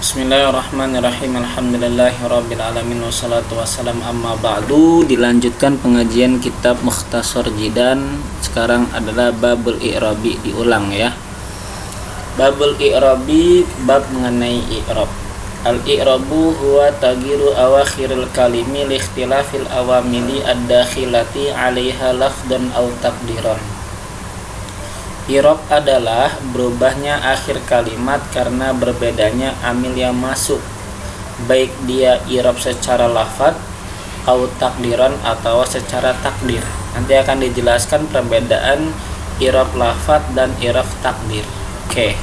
Bismillahirrahmanirrahim. Alhamdulillahirrabbilalamin. Wassalatu wassalam amma ba'du. Dilanjutkan pengajian kitab Mukhtasar Jidan. Sekarang adalah babul i'rabi, diulang ya. Babul i'rabi, bab mengenai i'rab. Al-i'rabu huwa taghiru awakhiril kalimi li ikhtilafil awamili ad-dakhilati 'alaiha lafdhan aw taqdiran. I'rab adalah berubahnya akhir kalimat karena berbedanya amil yang masuk, baik dia i'rab secara lafadz atau takdiran atau secara takdir. Nanti akan dijelaskan perbedaan i'rab lafadz dan i'rab takdir. Oke.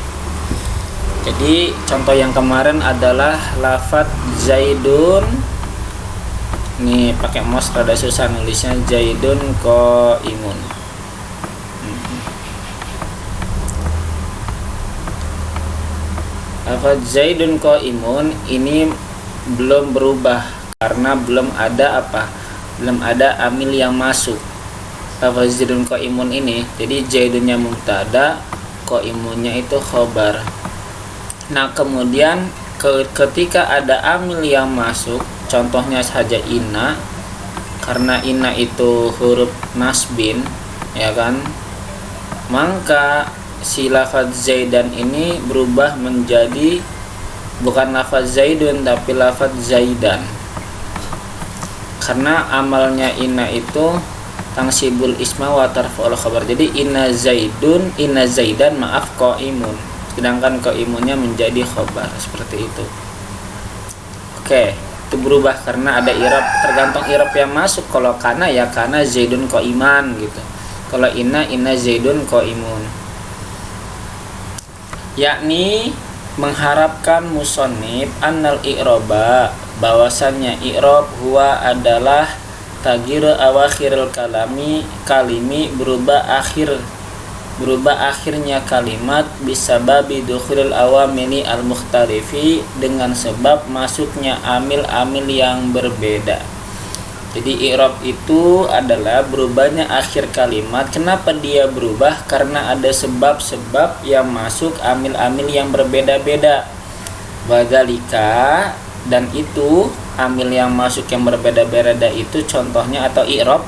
Jadi contoh yang kemarin adalah lafadz Zaidun. Nih pakai mouse rada susah nulisnya, Zaidun qaimun. Lafaz Zaidun qaimun ini belum berubah karena belum ada belum ada amil yang masuk. Lafaz Zaidun qaimun ini, jadi Zaidunnya mubtada, qaimunnya itu khobar. Nah, kemudian ketika ada amil yang masuk, contohnya saja inna, karena inna itu huruf nasbin, ya kan? Maka si lafaz Zaidan ini berubah menjadi bukan lafaz Zaidun tapi lafaz Zaidan, karena amalnya inna itu tangsibul isma wa tarfa'ul khabar. Jadi inna Zaidan qaimun, sedangkan qaimunnya menjadi khabar, seperti itu. Oke, itu berubah karena ada i'rab, tergantung i'rab yang masuk. Kalau kana ya kana Zaidun qaiman gitu, kalau inna Zaidun qaimun. Yakni mengharapkan musonib annal i'roba, bahwasannya i'rob huwa adalah taghiru awakhiril kalimi berubah akhirnya kalimat bisa babi dukhulil awamili al mukhtalifi, dengan sebab masuknya amil-amil yang berbeda. Jadi i'rab itu adalah berubahnya akhir kalimat. Kenapa dia berubah? Karena ada sebab-sebab yang masuk amil-amil yang berbeda-beda. Wadzalika, dan itu amil yang masuk yang berbeda-beda itu contohnya atau i'rab.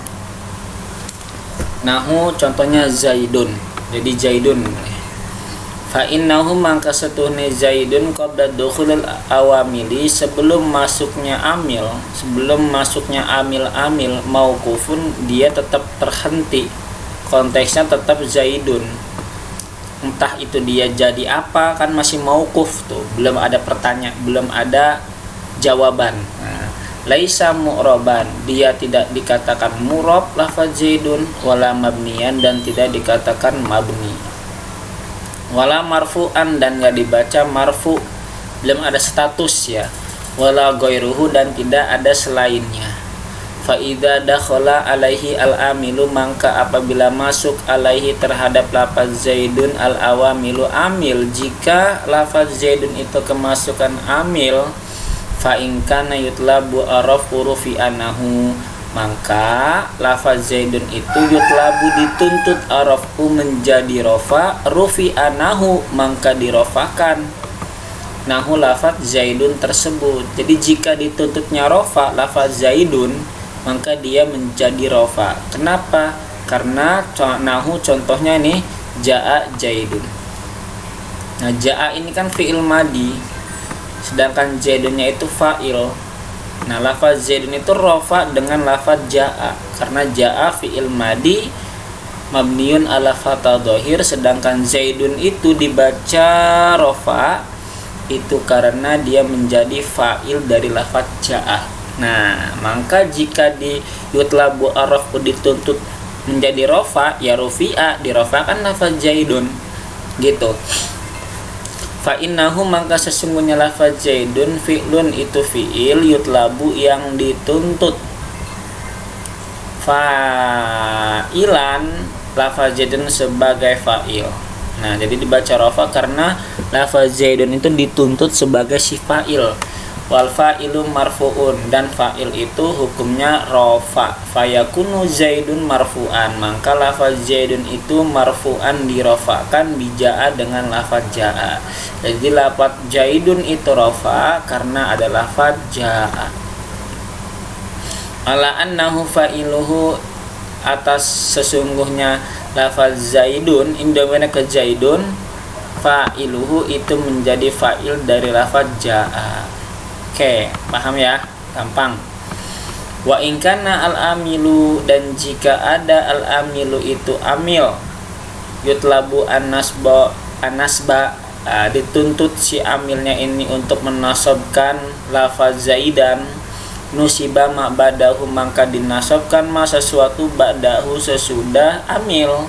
Nahu contohnya Zaidun. Jadi Zaidun. Fa innahu mangka setuhne Zaidun qabla dukhulil awamili, sebelum masuknya amil mauqufun, dia tetap terhenti, konteksnya tetap Zaidun. Entah itu dia jadi apa, kan masih mauquf tuh, belum ada pertanyaan, belum ada jawaban. Laisa mu'roban, dia tidak dikatakan mu'rob lafaz Zaidun, wala mabniyan, dan tidak dikatakan mabni, wala marfu'an, dan gak dibaca marfu, belum ada status ya, wala ghairuhu, dan tidak ada selainnya. Fa idza dakhala alaihi al-amilu, maka apabila masuk alaihi terhadap lafaz Zaidun al-awamilu amil, jika lafaz Zaidun itu kemasukan amil, fa in kana yutlabu arafu rufi anahu, maka lafaz Zaidun itu yutlabu dituntut arafu menjadi rofa, rufi anahu maka dirofakan nahu lafaz Zaidun tersebut. Jadi jika dituntutnya rofa lafaz Zaidun, maka dia menjadi rofa. Kenapa? Karena nahu contohnya nih jaa Zaidun. Nah, jaa ini kan fi'il madi, sedangkan Zaidunnya itu fa'il. Nah, lafaz Zaidun itu rofa dengan lafaz jaa, karena jaa fi'il madi mabniun ala fatha dhahir, sedangkan Zaidun itu dibaca rofa itu karena dia menjadi fa'il dari lafaz jaa. Nah, maka jika di yutlabu arafu dituntut menjadi rofa, ya rufi'a, dirofakan lafaz Zaidun gitu. Fa innahu, maka sesungguhnya lafaz Zaidun fi'lun, itu fi'il, yutlabu yang dituntut, fa'ilan, lafaz Zaidun sebagai fa'il. Nah, jadi dibaca rofa karena lafaz Zaidun itu dituntut sebagai si fa'il. wal fa'ilu marfu'un, dan fa'il itu hukumnya rofa. Fayakunu zaidun marfu'an, maka lafaz zaidun itu marfu'an dirofakan bijaa dengan lafaz jaa. Jadi lafaz zaidun itu rofa karena ada lafaz jaa. Ala annahu fa'iluhu, atas sesungguhnya lafaz zaidun indomana ke zaidun, fa'iluhu itu menjadi fa'il dari lafaz jaa. Oke, paham ya? Gampang. Wa in kana al-amilu, dan jika ada al-amilu itu amil, yutlabu an-nasba, dituntut si amilnya ini untuk menasobkan lafaz zaidan, nusiba ma ba'dahu, maka dinasobkan ma sesuatu ba'dahu sesudah amil,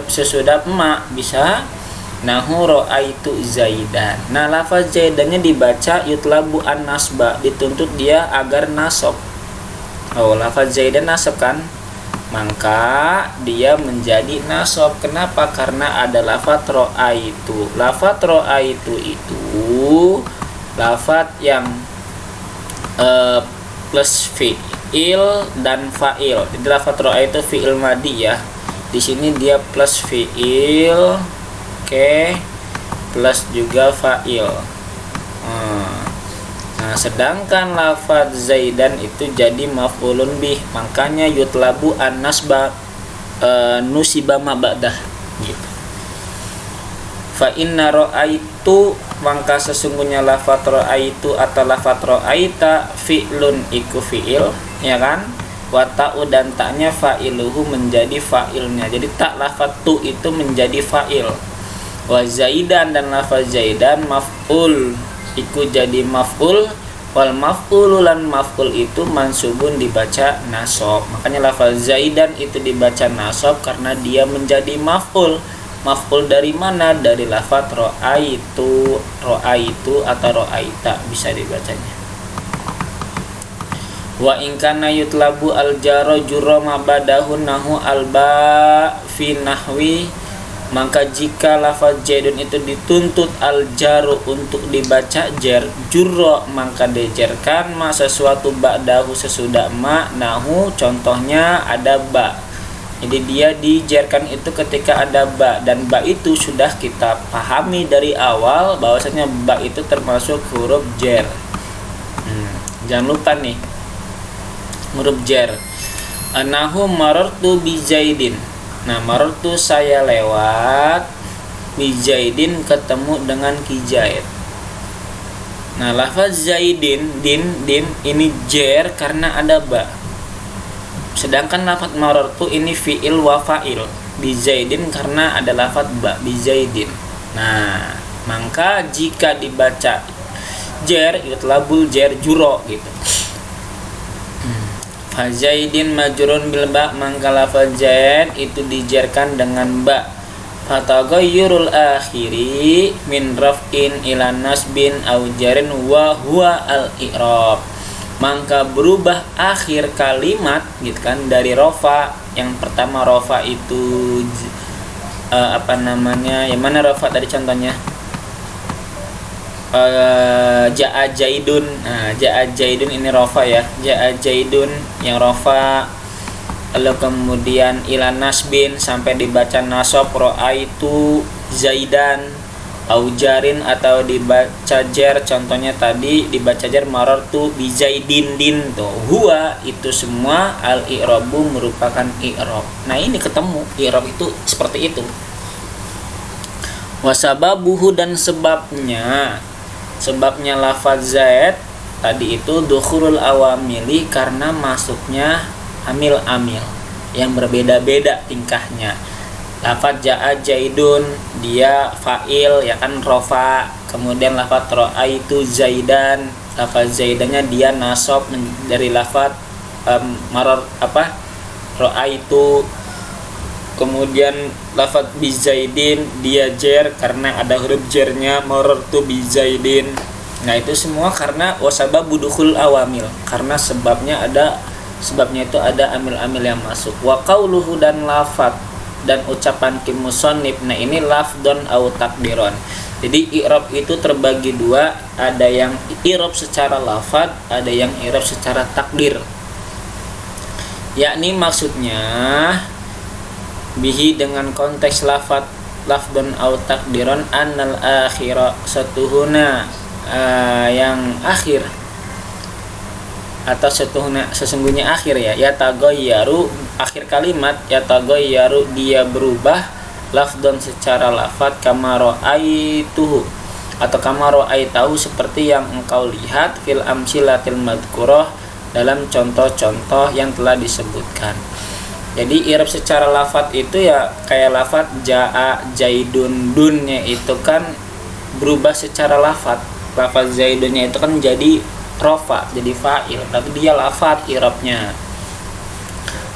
sesudah ma, bisa nahu ra'aitu zaidan. Nah, lafaz zaidannya dibaca yutlabu an nasba, dituntut dia agar nasab. Oh, lafaz zaidan nasab kan, maka dia menjadi nasab. Kenapa? Karena ada lafaz ra'aitu. Lafaz ra'aitu itu lafaz yang plus fi'il dan fa'il. Jadi lafaz ra'aitu fi'il madi ya. Di sini dia plus fi'il, oke, plus juga fa'il. Nah, sedangkan lafaz zaidan itu jadi maf'ulun bih, makanya yutlabu an-nasba nusiba ma ba'dah gitu. Fa inna ra'aitu, maka sesungguhnya lafaz ra'aitu atau lafaz ra'aita fi'lun iku fi'il, ya kan? Wa ta'u, dan taknya fa'iluhu menjadi fa'ilnya. Jadi tak lafaz tu itu menjadi fa'il. Wa zaidan, dan lafaz zaidan maf'ul iku jadi maf'ul. Wal maf'ulu, lan maf'ul itu mansubun dibaca nasab. Makanya lafaz zaidan itu dibaca nasab karena dia menjadi maf'ul. Maf'ul dari mana? Dari lafaz ra'aitu, ra'aitu atau ra'aita bisa dibacanya. Wa in kana yutlabu al-jaro jurra ma badahu nahu alba fi nahwi, maka jika lafaz zaidun itu dituntut al-jaru untuk dibaca jar, jurra maka dijarkan ma sesuatu ba'dahu sesudah ma, nahu contohnya ada ba. Jadi dia dijarkan itu ketika ada ba, dan ba itu sudah kita pahami dari awal bahwasanya ba itu termasuk huruf jar. Jangan lupa nih, huruf jar. Anahu marartu bi zaidin. Nah, marartu saya lewat, bi zaidin ketemu dengan ki Zaid. Nah, lafaz zaidin din ini jar karena ada ba. Sedangkan lafaz marartu ini fi'il wa fa'il, bi zaidin karena ada lafaz ba, bi zaidin. Nah, maka jika dibaca jar yutlabul jar juro gitu. Fa zaidin majrun bil ba, maka lafaz zaid itu dijarkan dengan ba. Fataghayyurul akhiri min raf'in ila nasbin aw jarin wa huwa al-i'rab. Maka berubah akhir kalimat gitu kan, dari rofa, yang pertama rofa itu yang mana rofa tadi contohnya? Ja'a jaidun. Nah, ja'a jaidun ini rofa ya, ja'a jaidun yang rofa. Lalu kemudian ila nasbin sampai dibaca nasab, ra'aitu zaidan, aujarin atau dibaca jar, contohnya tadi dibaca jar marartu bi zaidin din tuh. Huwa itu semua al-i'rabu merupakan i'rab. Nah, ini ketemu i'rab itu seperti itu. Wasababuhu, dan sebabnya lafaz zaid tadi itu dukhulul awamili, karena masuknya amil-amil yang berbeda-beda tingkahnya. Lafaz ja'a jaidun dia fa'il ya kan, rofa. Kemudian lafaz ra'aitu zaidan, lafaz zaidannya dia nasab dari lafaz ra'aitu. Kemudian lafaz bi zaidin dia jar karena ada huruf jarnya, marartu bi zaidin. Nah, itu semua karena wasababu dukhul awamil, karena sebabnya itu ada amil-amil yang masuk. Wa qauluhu, dan lafaz dan ucapan Kim Musonib. Nah ini lafdon au takdiron. Jadi i'rab itu terbagi dua, ada yang i'rab secara lafad, ada yang i'rab secara takdir. Yakni maksudnya bihi dengan konteks lafad lafdon au takdiron annal akhira satuhuna yang akhir atau sesungguhnya akhir ya tagoyaru akhir kalimat tagoyaru dia berubah lafdon secara lafad kamaro aituhu atau kamaro aitahu seperti yang engkau lihat fil amsilatil madkurah dalam contoh-contoh yang telah disebutkan. Jadi i'rab secara lafad itu ya kayak lafad jaa jaidun, dunnya itu kan berubah secara lafad. Lafad zaidunnya itu kan jadi rofa, jadi fa'il, tapi dia lafad i'rabnya.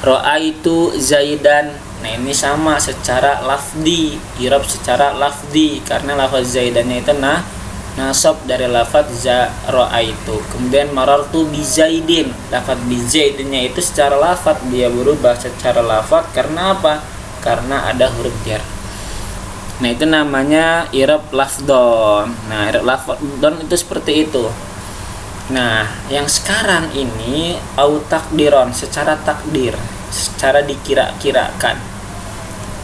Ra'aitu zaidan. Nah ini sama secara lafdi, i'rab secara lafdi karena lafaz zaidannya itu nasab dari lafaz ra'aitu. Kemudian marartu bi zaidin, lafaz bi zaidinnya itu secara lafaz dia berubah secara lafaz karena apa? Karena ada huruf jar. Nah itu namanya i'rab lafdon. Nah i'rab lafdon itu seperti itu. Nah, yang sekarang ini au takdiron secara takdir, secara dikira-kirakan.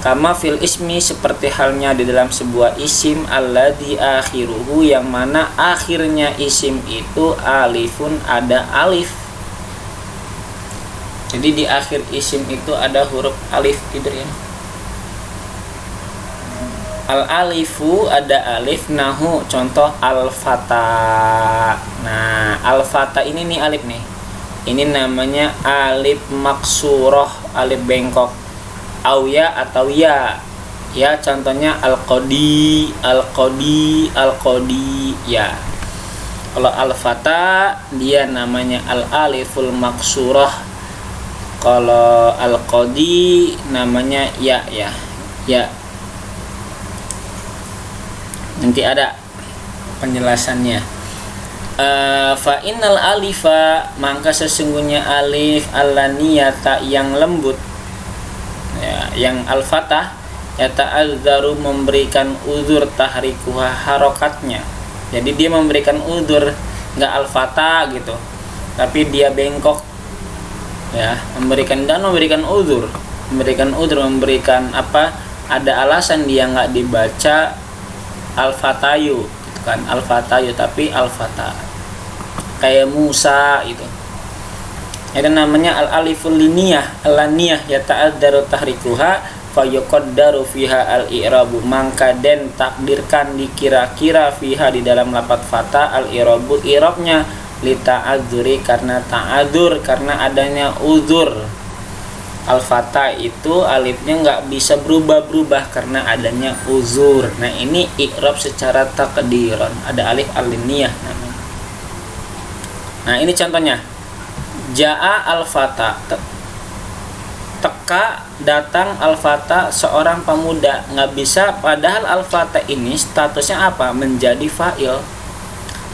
Kama fil ismi seperti halnya di dalam sebuah isim alladzi akhiruhu yang mana akhirnya isim itu alifun ada alif. Jadi di akhir isim itu ada huruf alif gitu ya. Al-alifu ada alif, nahu contoh al-fata. Nah, al-fata ini nih alif nih. Ini namanya alif maksuroh, alif bengkok. Auya atau ya. Ya, contohnya al-qadi, al-qadi, al-qadi ya. Kalau al-fata dia namanya al-aliful maksuroh. Kalau al-qadi namanya ya. Nanti ada penjelasannya. Fa innal alifa maka sesungguhnya alif alaniyata yang lembut ya, yang al-fatah yata'adzaru memberikan uzur tahrikuha harokatnya. Jadi dia memberikan uzur, enggak al-fatah gitu, tapi dia bengkok ya, memberikan uzur, memberikan apa, ada alasan dia enggak dibaca al-fatayu gitu kan, al-fatayu tapi al-fata kayak Musa itu. Itu namanya al-aliful liniyah, al-laniyah yata'addaru tahrikuha fa yuqaddaru fiha al-i'rabu mangka den takdirkan dikira-kira fiha di dalam lafaz fata al-i'rabu i'rabnya li ta'adzuri karena ta'adzur, karena adanya uzur. Al-fata itu alifnya nggak bisa berubah-berubah karena adanya uzur. Nah ini i'rab secara takdiran, ada alif al-liniyah namanya. Nah ini contohnya, jaa al-fata, teka datang al-fata seorang pemuda. Nggak bisa, padahal al-fata ini statusnya apa? Menjadi fa'il.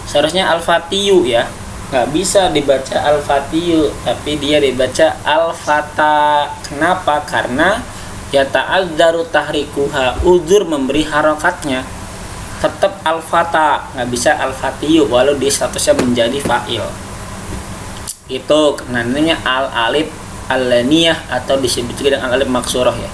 Seharusnya al-fatiyu ya, nggak bisa dibaca al-fatiyu, tapi dia dibaca al-fata. Kenapa? Karena ya ta'adzaru tahrikuha, uzur memberi harokatnya, tetap al-fata, nggak bisa al-fatiyu walau dia statusnya menjadi fa'il. Itu namanya al-alif al-laniyah atau disebut juga dengan al-alif maksurah ya.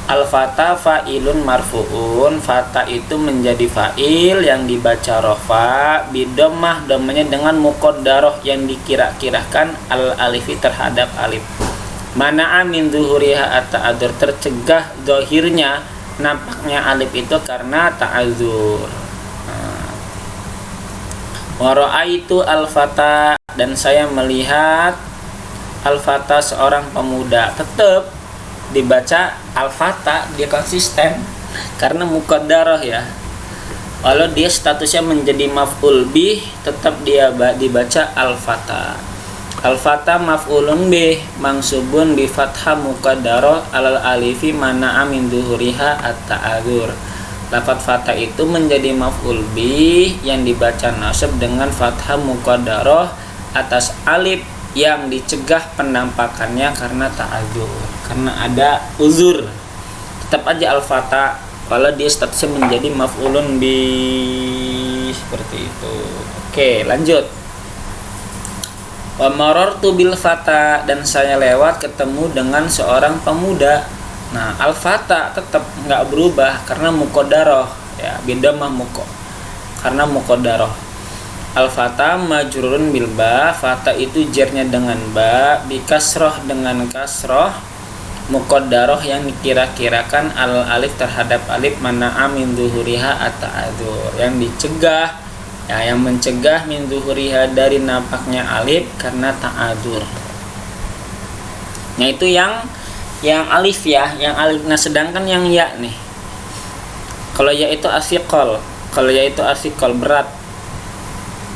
Al-fata fa'ilun marfu'un, fata itu menjadi fa'il yang dibaca rofa bidomah, domanya dengan muqaddarah yang dikira-kirakan al-alifi terhadap alif. Mana'a min zuhuriha at-ta'adzur, tercegah zahirnya nampaknya alif itu karena ta'adzur. Wa ra'aitu al-fata, dan saya melihat al-fata seorang pemuda. Tetap dibaca al-fata, dia konsisten karena muqaddarah ya. Walau dia statusnya menjadi maf'ul bih, tetap dia dibaca al-fata. Al-fata maf'ulun bih mansubun bi fathah muqaddarah alal alifi mana'a min zuhuriha at-ta'adzur. Lafaz fata itu menjadi maf'ul bih yang dibaca nasab dengan fathah muqaddarah atas alif yang dicegah penampakannya karena ta'adzur, karena ada uzur. tetap aja al-fata kalau dia statusnya menjadi maf'ulun bi, seperti itu. Oke, lanjut. Wa marartu bil fata, dan saya lewat ketemu dengan seorang pemuda. Nah, al-fata tetap nggak berubah karena muqaddarah ya, beda mah karena muqaddarah. Al-fata majrurun bil ba, fata itu jarnya dengan ba, bi kasroh dengan kasroh, muqaddarah yang dikira-kirakan al alif terhadap alif, mana min zuhuriha at-ta'adzur, yang dicegah ya, yang mencegah min zuhuriha dari nampaknya alif karena ta'adzur. Nah, itu yang alif ya, yang alif. Nah, sedangkan yang ya nih, kalau ya itu asiqal, berat.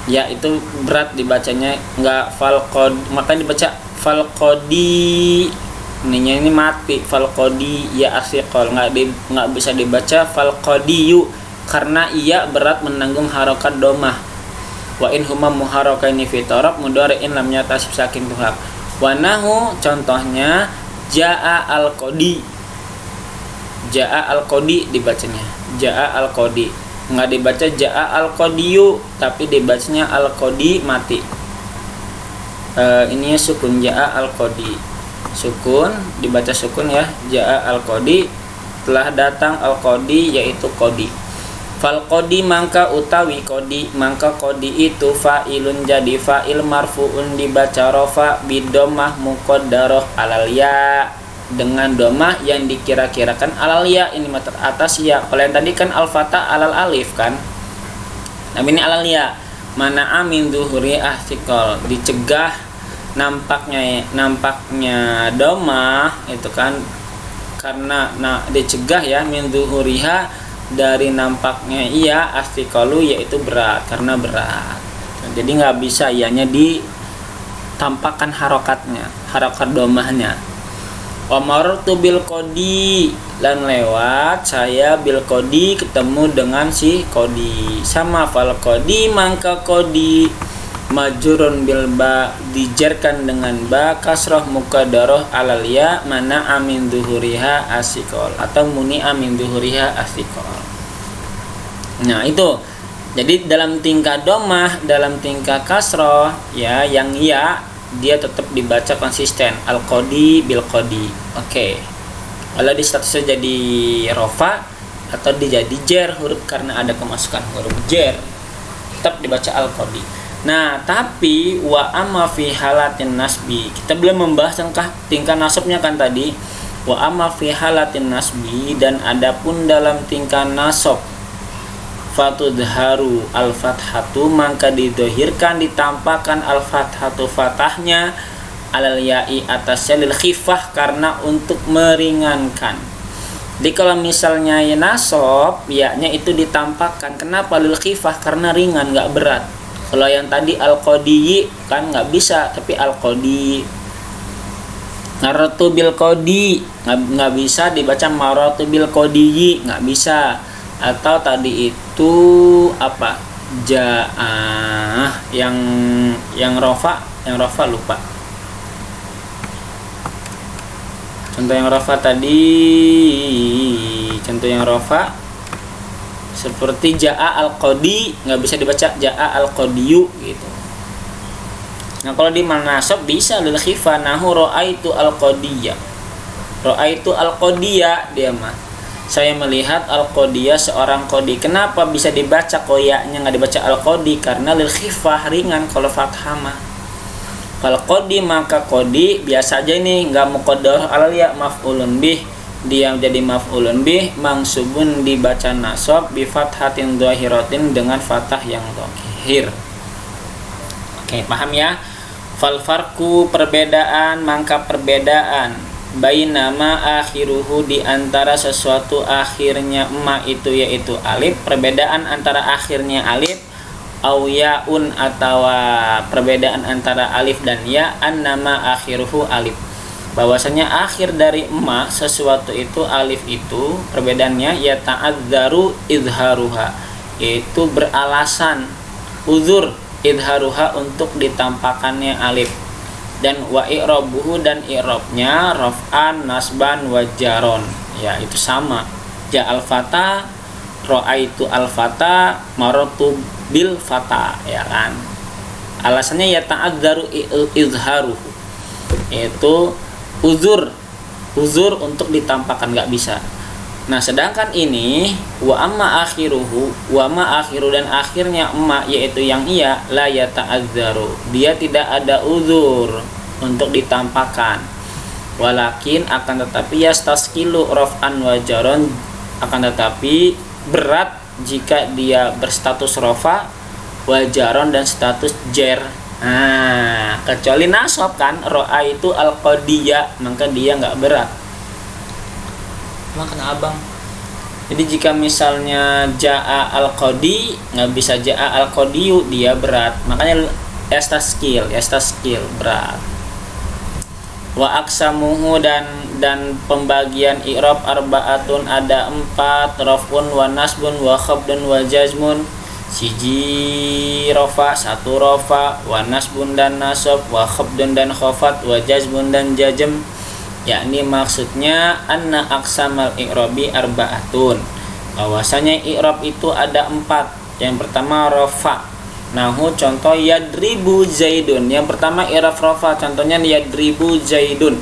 Ya itu berat dibacanya, enggak falqod, maka dibaca falqodi. Ini mati, falqodi ya asiqal, enggak bisa dibaca falqodiyu karena ia berat menanggung harokat domah. Wa in huma muharrakaini fi tarab mudhari'in lam yatasib sakin tuhab. Wa nahu contohnya jaa al-qodi. Jaa al-qodi dibacanya. Jaa al-qodi. Enggak dibaca jaa al-qodiyu, tapi dibacanya al-qodi mati. Ini sukun jaa al-qodi. Sukun dibaca sukun ya. Jaa al-qodi, telah datang al-qodi yaitu qodi. Fal qodi mangka utawi qodi, mangka qodi itu fa'ilun jadi fa'il marfu'un dibaca rafa bidomah muqaddarah alal ya, dengan domah yang dikira-kirakan alal ya, ini mata atas ya. Kalau yang tadi kan al-fata alal alif kan, nah ini alal ya. Mana amin zuhuri ahtikol, dicegah nampaknya domah itu kan, karena dicegah ya min zuhuriha dari nampaknya iya, astikalu yaitu berat, karena berat. Jadi nggak bisa ianya ditampakkan harokat domahnya. Wa marartu bil qodi, lan lewat saya bil qodi ketemu dengan si qodi. Sama fal qodi mangka qodi majrurun bil ba, dijarkan dengan ba kasroh muqaddarah alal ya, mana amin zuhuriha asikol atau muni amin zuhuriha asikol. Nah itu, jadi dalam tingkah domah, dalam tingkah kasroh ya, yang ya dia tetap dibaca konsisten al qodi bil qodi. Oke. Kalau di statusnya jadi rofa atau dijadi jer huruf karena ada kemasukan huruf jer, tetap dibaca al qodi. Nah, tapi wa amma fi halatin nasbi, kita belum membahas tingkah nasabnya kan tadi. Wa amma fi halatin nasbi, dan adapun dalam tingkah nasab, fatudharu al-fathatu, maka didohirkan, ditampakkan al-fathatu fatahnya alal ya'i atasnya lil khifah, karena untuk meringankan. Jadi kalau misalnya ya nasab, ya-nya itu ditampakkan. Kenapa lil khifah? Karena ringan, nggak berat. Kalau yang tadi al-qodi kan nggak bisa, tapi al-qodi. Marartu bil qodi nggak bisa dibaca marartu bil qodi, nggak bisa. Atau tadi itu apa? Ja'ah yang rofa lupa. Contoh yang rofa seperti ja'a al-qodi, nggak bisa dibaca ja'a al-qodiyu gitu. Nah kalau di manasab bisa lil khifah, nahu ra'aitu al-qodiyya. Ra'aitu al-qodiyya, dia mah saya melihat al-qodiyya, seorang qodi. Kenapa bisa dibaca koyaknya nggak dibaca al-qodi? Karena lil khifah, ringan. Kalau fathah mah kalau qodi maka qodi biasa aja ini nggak muqaddarah alal ya, maf'ulun bih, dia jadi maf'ulun bih, mangsubun dibaca nasab bi fathatin dhahiratin, dengan fathah yang dhahir. Oke, paham ya? Fal farqu, perbedaan, mangka perbedaan, bainama akhiruhu, di antara sesuatu akhirnya ma itu yaitu alif, perbedaan antara akhirnya alif, au yaun, atau perbedaan antara alif dan ya, annama akhiruhu alif, bahwasanya akhir dari ma sesuatu itu alif, itu perbedaannya ya ta'adzaru izharuha, yaitu beralasan uzur izharuha untuk ditampakannya alif, dan wa i'rabuhu, dan i'rabnya raf'an nasban wajaron ya itu sama. Ja al-fata, ra'aitu al-fata, marartu bil fata, ya kan. Alasannya ya ta'adzaru izharuhu, yaitu uzur untuk ditampakkan, nggak bisa. Nah sedangkan ini wa amma akhiruhu, wa ma akhiru, dan akhirnya emma yaitu yang iya, la ya ta'adzaru, dia tidak ada uzur untuk ditampakkan. Walakin akan tetapi yastaskilu raf'an wa jaron, akan tetapi berat jika dia berstatus rafa, wajaron, dan status jer. Nah, kecuali nasab kan, ro'a itu al-qadiyah, maka dia nggak berat. Makna abang. Jadi jika misalnya ja'a al-qadi, nggak bisa ja'a al-qadiyu, dia berat. Makanya yastaskil berat. Wa aksamuhu, dan pembagian i'rab arba'atun ada 4, raf'un wa nasbun wa khabdun wa jazmun. Siji rofa, 1 rofa, wa nasbun dan nasab, wa khabdun dan khafat, wa jazmun dan jazm. Yakni maksudnya anna aqsamal i'rabi arba'atun, bahwasanya i'rab itu ada 4. Yang pertama rofa, nahu contoh yadribu zaidun. Yang pertama i'rab rofa, contohnya yadribu zaidun.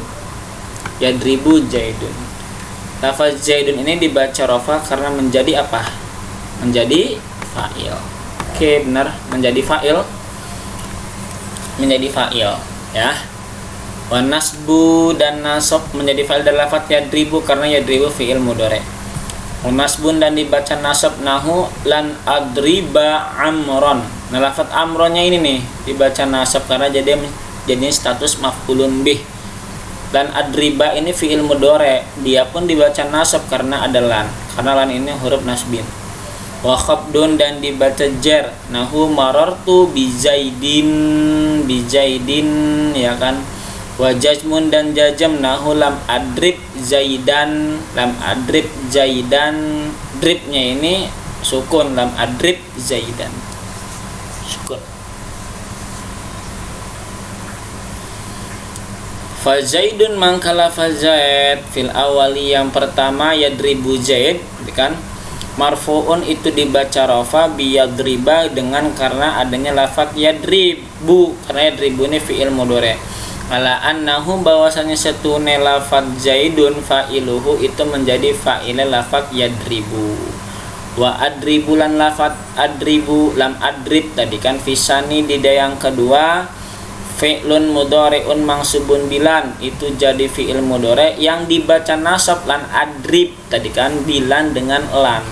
Lafaz zaidun ini dibaca rofa karena menjadi apa? Menjadi fa'il. Oke, benar, menjadi fa'il ya. Wa nasbu, dan nasab menjadi fa'il dari lafaz yadribu karena yadribu fi'il mudhari'. Wa nasbun, dan dibaca nasab nahu lan adriba amron. Nah lafaz amronnya ini nih dibaca nasab karena jadi status maf'ulun bih. Dan adriba ini fi'il mudhari', dia pun dibaca nasab karena ada lan, karena lan ini huruf nasbin. Wa khabdun, dan dibaca jar nahu marartu bizaidin, ya kan. Wa jazmun, dan jazm nahu lam adrib zaidan, dribnya ini sukun, lam adrib zaidan, sukun. Fa zaidun, mangkala fa zaid fil awali, yang pertama yadribu zaid kan, marfu'un itu dibaca rafa bi yadriba, dengan karena adanya lafaz yadribu, karena yadribu ini fi'il mudhari'. Ala annahu, bahwasanya setune lafaz zaidun fa'iluhu itu menjadi fa'ile lafaz yadribu. Wa adribu, lan lafaz adribu, lam adrib tadi kan fisani di yang kedua, fi'lun mudhari'un mangsubun bilan, itu jadi fi'il mudhari' yang dibaca nasab lan adrib tadi kan, bilan dengan lan.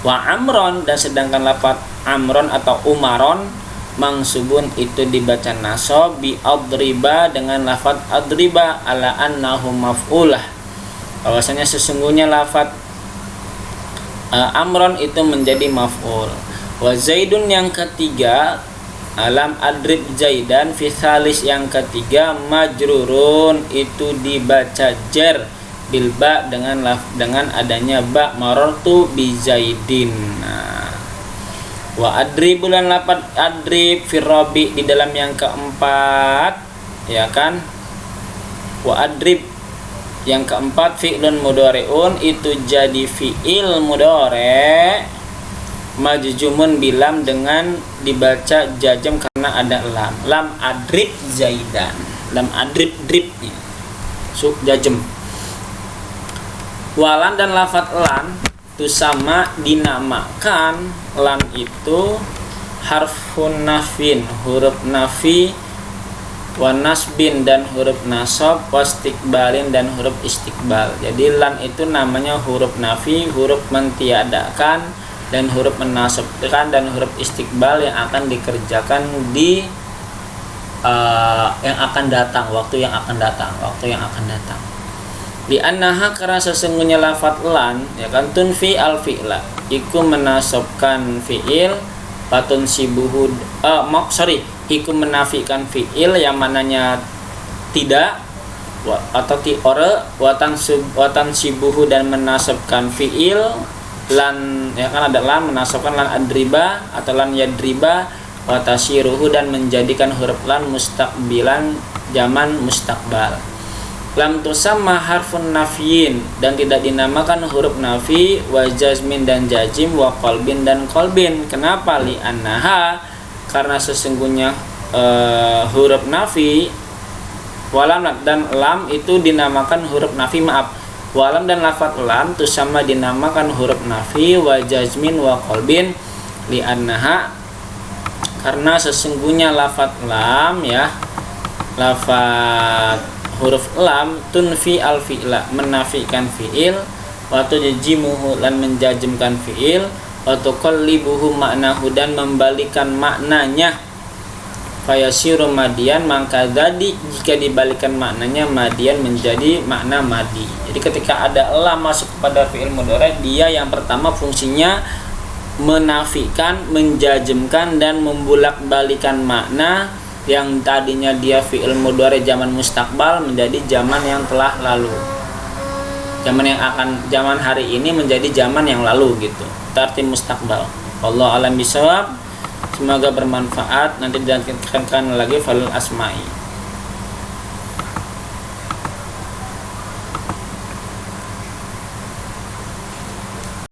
Wa amron, dan sedangkan lafaz amron atau umaron mangsubun itu dibaca nasab bi adriba, dengan lafaz adriba, ala annahu maf'ulah, bahwasanya sesungguhnya lafaz amron itu menjadi maf'ul. Wa zaidun, yang ketiga alam adrib zaidan fi thalis, yang ketiga majrurun itu dibaca jar bil ba, dengan adanya ba, marartu bi zaidin. Nah, wa adribu, lan lafaz adrib fi rabi, di dalam yang keempat, ya kan. Wa adrib yang keempat fi'lun mudhari'un itu jadi fi'il mudhari' majzumun bilam, dengan dibaca jazm karena ada lam adrib zaidan, lam adrib dribnya jazm. Walan, dan lafaz lan itu sama dinamakan, lan itu harfun nafin, huruf nafi, wa nasbin, dan huruf nasab, wastikbalin, dan huruf istiqbal. Jadi lan itu namanya huruf nafi, huruf mentiadakan, dan huruf menasabkan, dan huruf istiqbal yang akan dikerjakan di yang akan datang, waktu yang akan datang. Di annaha, karena sesungguhnya lafaz lan, ya kan, tunfi al fi'la, iku menasabkan fi'il, patun sibuhu iku menafikan fi'il yang mananya tidak, atau tiore, watan sibuhu, dan menasabkan fi'il lan, ya kan, ada lan menasabkan lan adriba atau lan yadriba, watasiruhu, dan menjadikan huruf lan mustaqbilan, zaman mustaqbal. Lam tusamma harfun nafyin, dan tidak dinamakan huruf nafi, wa jazmin dan jazim, wa qalbin dan qalbin. Kenapa? Li annaha, karena sesungguhnya huruf nafi, walam dan lam itu dinamakan huruf nafi, walam dan lafaz lam tusamma dinamakan huruf nafi, wa jazmin wa qalbin, li annaha, karena sesungguhnya lafaz lam, ya, lafaz huruf lam tunfi al fi'la, menafikan fi'il, wa tujzimuhu, lan menjazmkan fi'il, wa tuqallibuhu maknahu, dan membalikan maknanya, fayasiru madian, maka jadi jika dibalikan maknanya madian menjadi makna madi. Jadi ketika ada lam masuk kepada fi'il mudhari, dia yang pertama fungsinya menafikan, menjazmkan, dan membulak-balikan makna yang tadinya dia fi'il mudhari zaman mustaqbal menjadi zaman yang telah lalu, zaman hari ini menjadi zaman yang lalu gitu, tartib mustaqbal. Wallahu a'lam bishawab. Semoga bermanfaat. Nanti dilanjutkan lagi falul asma'i.